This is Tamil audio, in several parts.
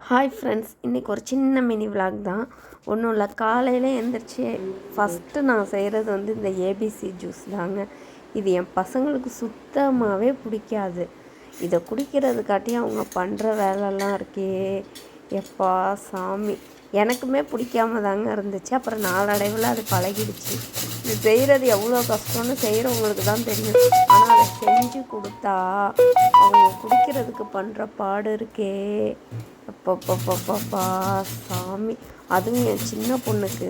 ஹாய் ஃப்ரெண்ட்ஸ், இன்றைக்கி ஒரு சின்ன மினி விலாக் தான். ஒன்றும் இல்லை, காலையில் எழுந்திரிச்சி ஃபஸ்ட்டு நான் செய்கிறது இந்த ஏபிசி ஜூஸ் தாங்க. இது என் பசங்களுக்கு சுத்தமாகவே பிடிக்காது. இதை குடிக்கிறதுக்காட்டியும் அவங்க பண்ணுற வேலைலாம் இருக்கே எப்பா சாமி, எனக்குமே பிடிக்காம தாங்க இருந்துச்சு. அப்புறம் நாளடைவில் அது பழகிடுச்சு. இது செய்கிறது எவ்வளோ கஷ்டம்னு செய்கிறவங்களுக்கு தான் தெரியும். ஆனால் அதை செஞ்சு கொடுத்தா அவங்க குடிக்கிறதுக்கு பண்ணுற பாடு இருக்கே அப்பப்பப்பப்பா சாமி. அதுவும் என் சின்ன பொண்ணுக்கு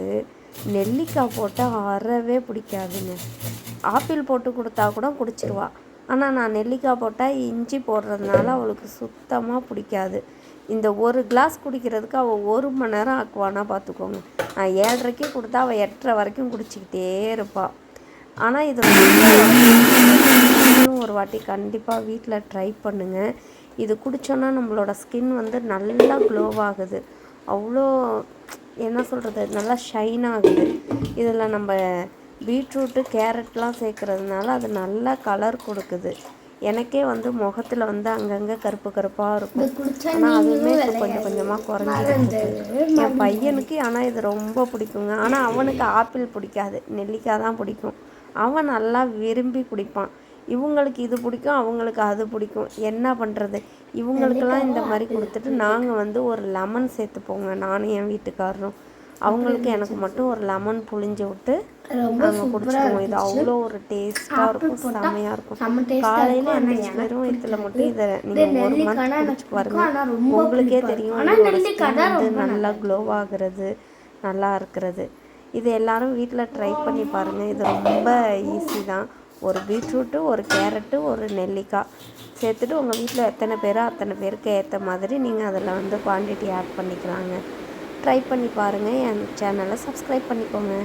நெல்லிக்காய் போட்டால் அறவே பிடிக்காதுங்க. ஆப்பிள் போட்டு கொடுத்தா கூட குடிச்சிருவா. ஆனால் நான் நெல்லிக்காய் போட்டால் இஞ்சி போடுறதுனால அவளுக்கு சுத்தமாக பிடிக்காது. இந்த ஒரு கிளாஸ் குடிக்கிறதுக்கு அவள் 1 மணி நேரம் ஆக்குவானா பார்த்துக்கோங்க. நான் 7:30க்கு கொடுத்தா அவள் 8:30 வரைக்கும் குடிச்சிக்கிட்டே இருப்பாள். ஆனால் இது ஒரு வாட்டி கண்டிப்பாக வீட்டில் ட்ரை பண்ணுங்கள். இது குடித்தோன்னா நம்மளோட ஸ்கின் நல்லா க்ளோவாகுது. அவ்வளோ என்ன சொல்கிறது, நல்லா ஷைன் ஆகுது. இதில் நம்ம பீட்ரூட்டு கேரட்லாம் சேர்க்குறதுனால அது நல்லா கலர் கொடுக்குது. எனக்கே முகத்தில் அங்கங்கே கருப்பு கருப்பாக இருக்கும். ஆனால் அதுவுமே இப்போ கொஞ்சம் கொஞ்சமாக குறைஞ்சிருக்கு என் பையனுக்கு. ஆனால் இது ரொம்ப பிடிக்குங்க. ஆனால் அவனுக்கு ஆப்பிள் பிடிக்காது, நெல்லிக்காய் தான் பிடிக்கும். அவன் நல்லா விரும்பி குடிப்பான். இவங்களுக்கு இது பிடிக்கும், அவங்களுக்கு அது பிடிக்கும். என்ன பண்ணுறது, இவங்களுக்கெல்லாம் இந்த மாதிரி கொடுத்துட்டு நாங்கள் ஒரு லெமன் சேர்த்துப்போங்க, நானும் என் வீட்டுக்காரரும். அவங்களுக்கு எனக்கு மட்டும் ஒரு லெமன் புழிஞ்சு விட்டு நாங்கள் குடிச்சிடுவோம். இது அவ்வளோ ஒரு டேஸ்ட்டாக இருக்கும், செம்மையாக இருக்கும். காலையில் எந்திரிச்சு வெறும் இதில் மட்டும் இதை நீங்கள் 1 மந்த் குடிச்சு பாருங்கள், உங்களுக்கே தெரியும் நல்லா க்ளோவாகிறது, நல்லா இருக்கிறது. இது எல்லோரும் வீட்டில் ட்ரை பண்ணி பாருங்கள். இது ரொம்ப ஈஸி தான். ஒரு பீட்ரூட்டு, ஒரு கேரட்டு, ஒரு நெல்லிக்காய் சேர்த்துட்டு உங்கள் வீட்டில் எத்தனை பேரோ அத்தனை பேருக்கு ஏற்ற மாதிரி நீங்கள் அதில் குவான்டிட்டி ஆட் பண்ணிக்கலாங்க. ட்ரை பண்ணி பாருங்கள். என் சேனலை சப்ஸ்கிரைப் பண்ணிக்கோங்க.